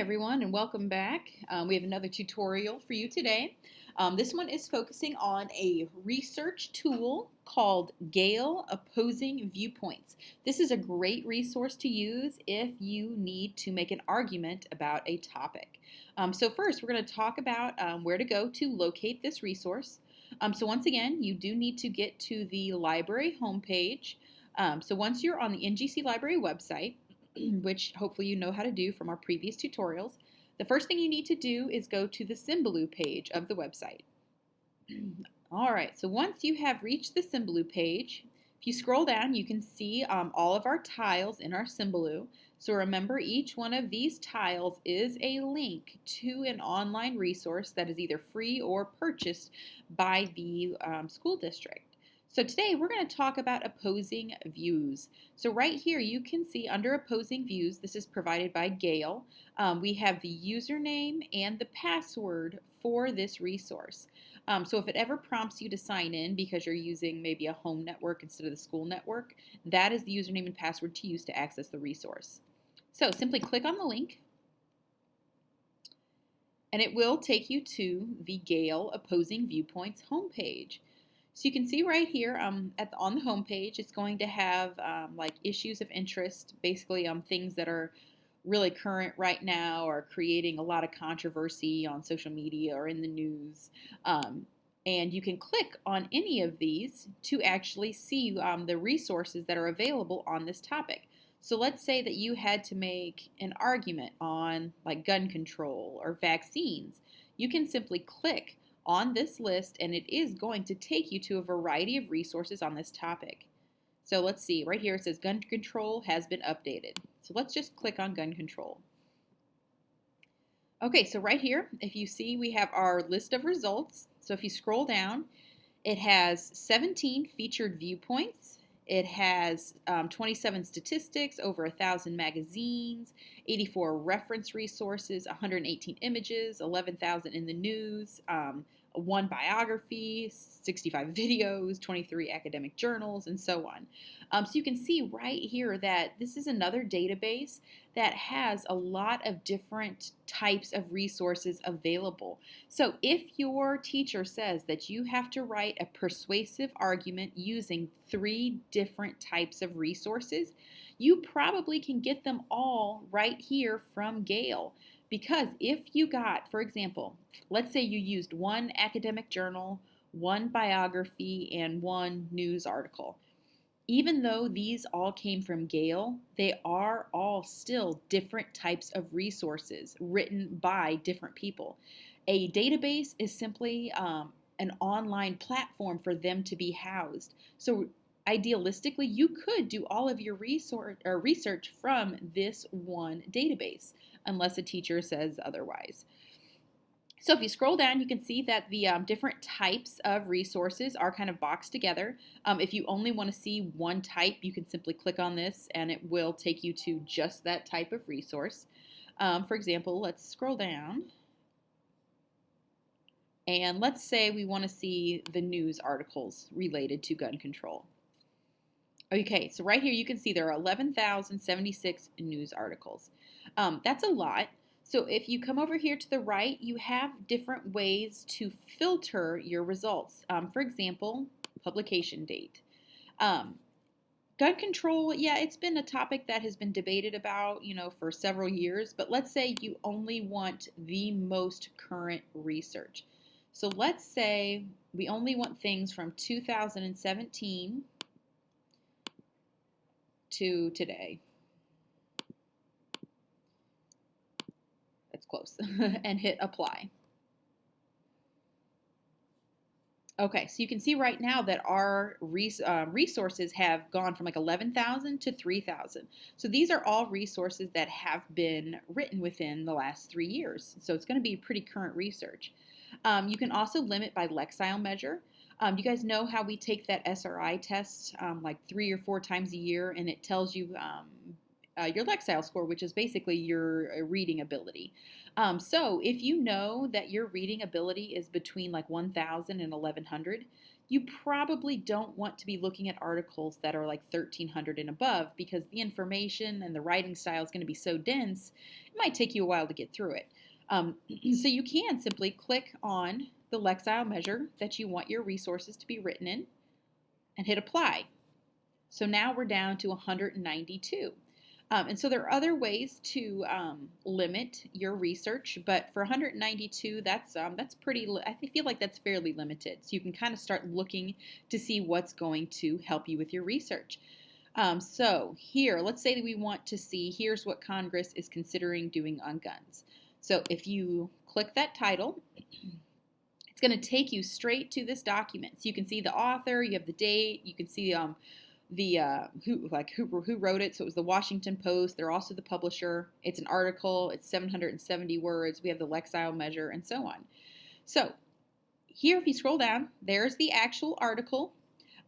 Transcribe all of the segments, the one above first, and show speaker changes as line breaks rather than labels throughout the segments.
everyone, and welcome back. We have another tutorial for you today. This one is focusing on a research tool called Gale Opposing Viewpoints. This is a great resource to use if you need to make an argument about a topic. So first, we're going to talk about where to go to locate this resource. So once again, you do need to get to the library homepage. So once you're on the NGC Library website, which hopefully you know how to do from our previous tutorials, the first thing you need to do is go to the Symbaloo page of the website. All right, so once you have reached the Symbaloo page, if you scroll down, you can see all of our tiles in our Symbaloo. So remember, each one of these tiles is a link to an online resource that is either free or purchased by the school district. So today we're going to talk about opposing views. So right here you can see under opposing views, this is provided by Gale. We have the username and the password for this resource. So if it ever prompts you to sign in because you're using maybe a home network instead of the school network, that is the username and password to use to access the resource. So simply click on the link and it will take you to the Gale Opposing Viewpoints homepage. So you can see right here on the home page, it's going to have like issues of interest, basically things that are really current right now or creating a lot of controversy on social media or in the news. And you can click on any of these to actually see the resources that are available on this topic. So let's say that you had to make an argument on like gun control or vaccines. You can simply click on this list and it is going to take you to a variety of resources on this topic. So let's see, right here it says gun control has been updated. So let's just click on gun control. Okay, so right here, if you see, we have our list of results. So if you scroll down, it has 17 featured viewpoints. It has 27 statistics, over 1,000 magazines, 84 reference resources, 118 images, 11,000 in the news, one biography, 65 videos, 23 academic journals, and so on. So you can see right here that this is another database that has a lot of different types of resources available. So if your teacher says that you have to write a persuasive argument using 3 different types of resources, you probably can get them all right here from Gale. Because if you got, for example, let's say you used one academic journal, one biography, and one news article. Even though these all came from Gale, they are all still different types of resources written by different people. A database is simply an online platform for them to be housed. So idealistically, you could do all of your research from this one database, unless a teacher says otherwise. So if you scroll down, you can see that the different types of resources are kind of boxed together. If you only want to see one type, you can simply click on this and it will take you to just that type of resource. For example, let's scroll down. And let's say we want to see the news articles related to gun control. Okay, so right here you can see there are 11,076 news articles. That's a lot. So if you come over here to the right, you have different ways to filter your results. For example, publication date. Gun control, yeah, it's been a topic that has been debated about, for several years. But let's say you only want the most current research. So let's say we only want things from 2017 to today. That's close. And hit apply. Okay, so you can see right now that our resources have gone from like 11,000 to 3,000. So these are all resources that have been written within the last 3 years. So it's going to be pretty current research. You can also limit by Lexile measure. You guys know how we take that SRI test like 3 or 4 times a year, and it tells you your Lexile score, which is basically your reading ability. So if you know that your reading ability is between like 1,000 and 1,100, you probably don't want to be looking at articles that are like 1300 and above because the information and the writing style is going to be so dense, it might take you a while to get through it. So you can simply click on the lexile measure that you want your resources to be written in and hit apply. So now we're down to 192. And so there are other ways to limit your research, but for 192, that's pretty. I feel like that's fairly limited. So you can kind of start looking to see what's going to help you with your research. So here, let's say that we want to see. Here's what Congress is considering doing on guns. So if you click that title, it's going to take you straight to this document. So you can see the author, you have the date, you can see who wrote it. So it was the Washington Post. They're also the publisher. It's an article. It's 770 words. We have the lexile measure and so on. So here, if you scroll down, there's the actual article,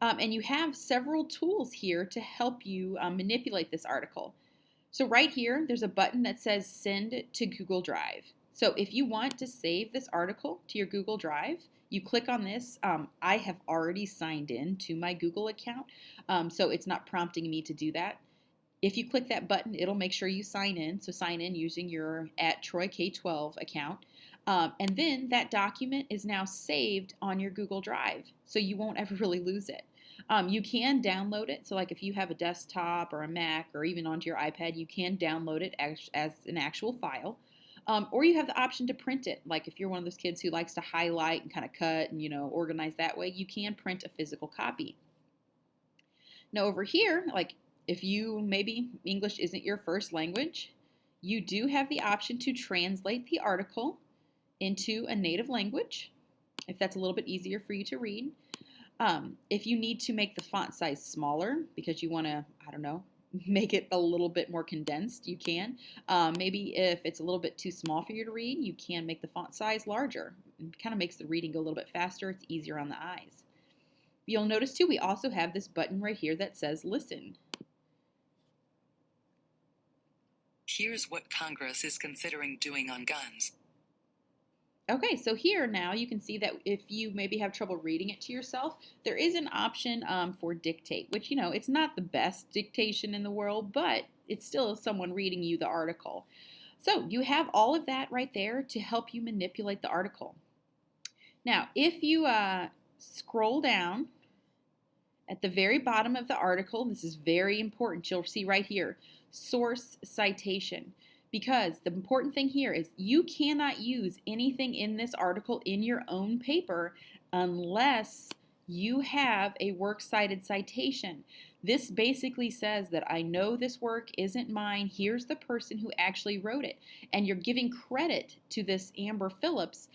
and you have several tools here to help you manipulate this article. So right here, there's a button that says Send to Google Drive. So if you want to save this article to your Google Drive, you click on this. I have already signed in to my Google account, so it's not prompting me to do that. If you click that button, it'll make sure you sign in. So sign in using your @TroyK12 account. And then that document is now saved on your Google Drive, so you won't ever really lose it. You can download it. So like if you have a desktop or a Mac or even onto your iPad, you can download it as an actual file. Or you have the option to print it. Like if you're one of those kids who likes to highlight and kind of cut and, organize that way, you can print a physical copy. Now over here, like if you maybe English isn't your first language, you do have the option to translate the article into a native language, if that's a little bit easier for you to read. If you need to make the font size smaller because you want to, make it a little bit more condensed, you can. Maybe if it's a little bit too small for you to read, you can make the font size larger. It kind of makes the reading go a little bit faster. It's easier on the eyes. You'll notice too, we also have this button right here that says listen.
Here's what Congress is considering doing on guns.
Okay, so here now you can see that if you maybe have trouble reading it to yourself, there is an option for dictate, which, it's not the best dictation in the world, but it's still someone reading you the article. So you have all of that right there to help you manipulate the article. Now, if you scroll down at the very bottom of the article, this is very important. You'll see right here, source citation. Because the important thing here is you cannot use anything in this article in your own paper unless you have a works cited citation. This basically says that I know this work isn't mine. Here's the person who actually wrote it. And you're giving credit to this Amber Phillips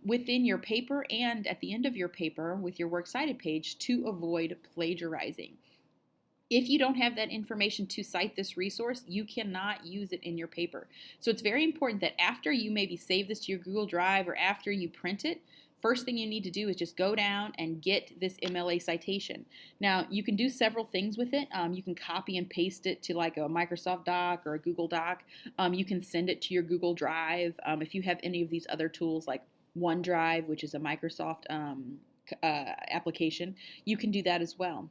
within your paper and at the end of your paper with your works cited page to avoid plagiarizing. If you don't have that information to cite this resource, you cannot use it in your paper. So it's very important that after you maybe save this to your Google Drive or after you print it, first thing you need to do is just go down and get this MLA citation. Now, you can do several things with it. You can copy and paste it to like a Microsoft Doc or a Google Doc. You can send it to your Google Drive. If you have any of these other tools like OneDrive, which is a Microsoft application, you can do that as well.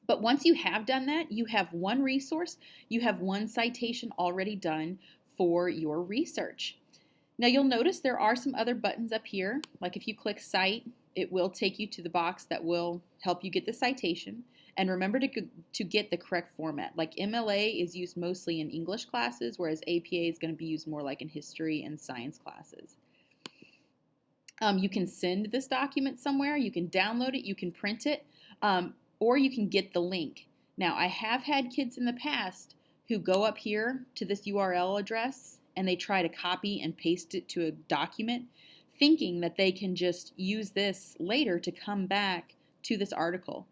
But once you have done that, you have one resource, you have one citation already done for your research. Now you'll notice there are some other buttons up here, like if you click Cite, it will take you to the box that will help you get the citation. And remember to get the correct format. Like MLA is used mostly in English classes, whereas APA is going to be used more like in history and science classes. You can send this document somewhere, you can download it, you can print it, or you can get the link. Now, I have had kids in the past who go up here to this URL address and they try to copy and paste it to a document, thinking that they can just use this later to come back to this article.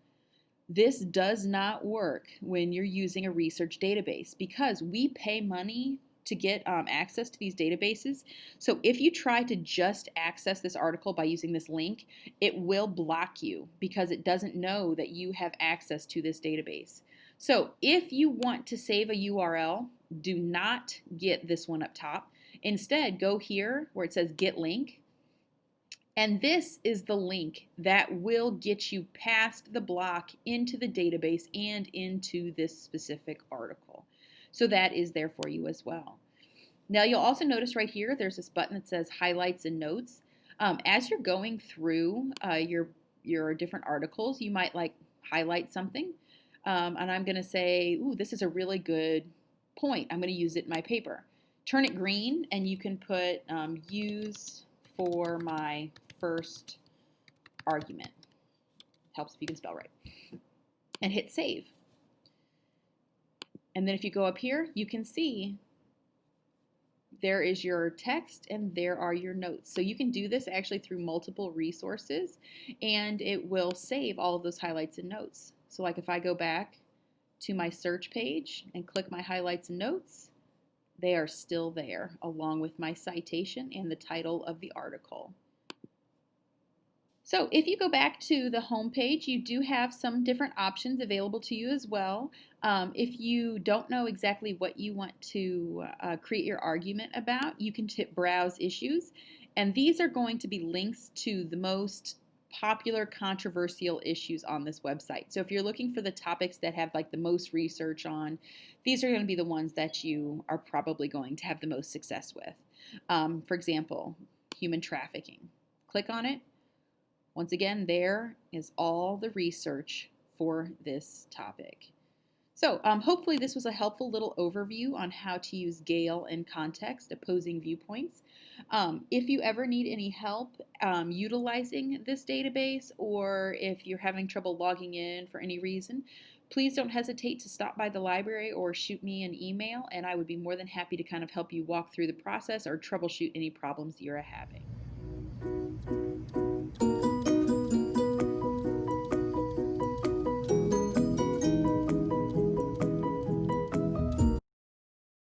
This does not work when you're using a research database because we pay money to get access to these databases. So if you try to just access this article by using this link, it will block you because it doesn't know that you have access to this database. So if you want to save a URL, do not get this one up top. Instead, go here where it says Get Link, And this is the link that will get you past the block into the database and into this specific article. So that is there for you as well. Now you'll also notice right here, there's this button that says highlights and notes. As you're going through your different articles, you might like highlight something. And I'm going to say, ooh, this is a really good point. I'm going to use it in my paper. Turn it green, and you can put use for my first argument. Helps if you can spell right. And hit save. And then if you go up here, you can see there is your text and there are your notes. So you can do this actually through multiple resources, and it will save all of those highlights and notes. So like if I go back to my search page and click my highlights and notes, they are still there along with my citation and the title of the article. So if you go back to the home page, you do have some different options available to you as well. If you don't know exactly what you want to create your argument about, you can hit Browse Issues, and these are going to be links to the most popular controversial issues on this website. So if you're looking for the topics that have like the most research on, these are going to be the ones that you are probably going to have the most success with. For example, human trafficking. Click on it. Once again, there is all the research for this topic. So hopefully this was a helpful little overview on how to use Gale in context, opposing viewpoints. If you ever need any help utilizing this database, or if you're having trouble logging in for any reason, please don't hesitate to stop by the library or shoot me an email, and I would be more than happy to kind of help you walk through the process or troubleshoot any problems you're having.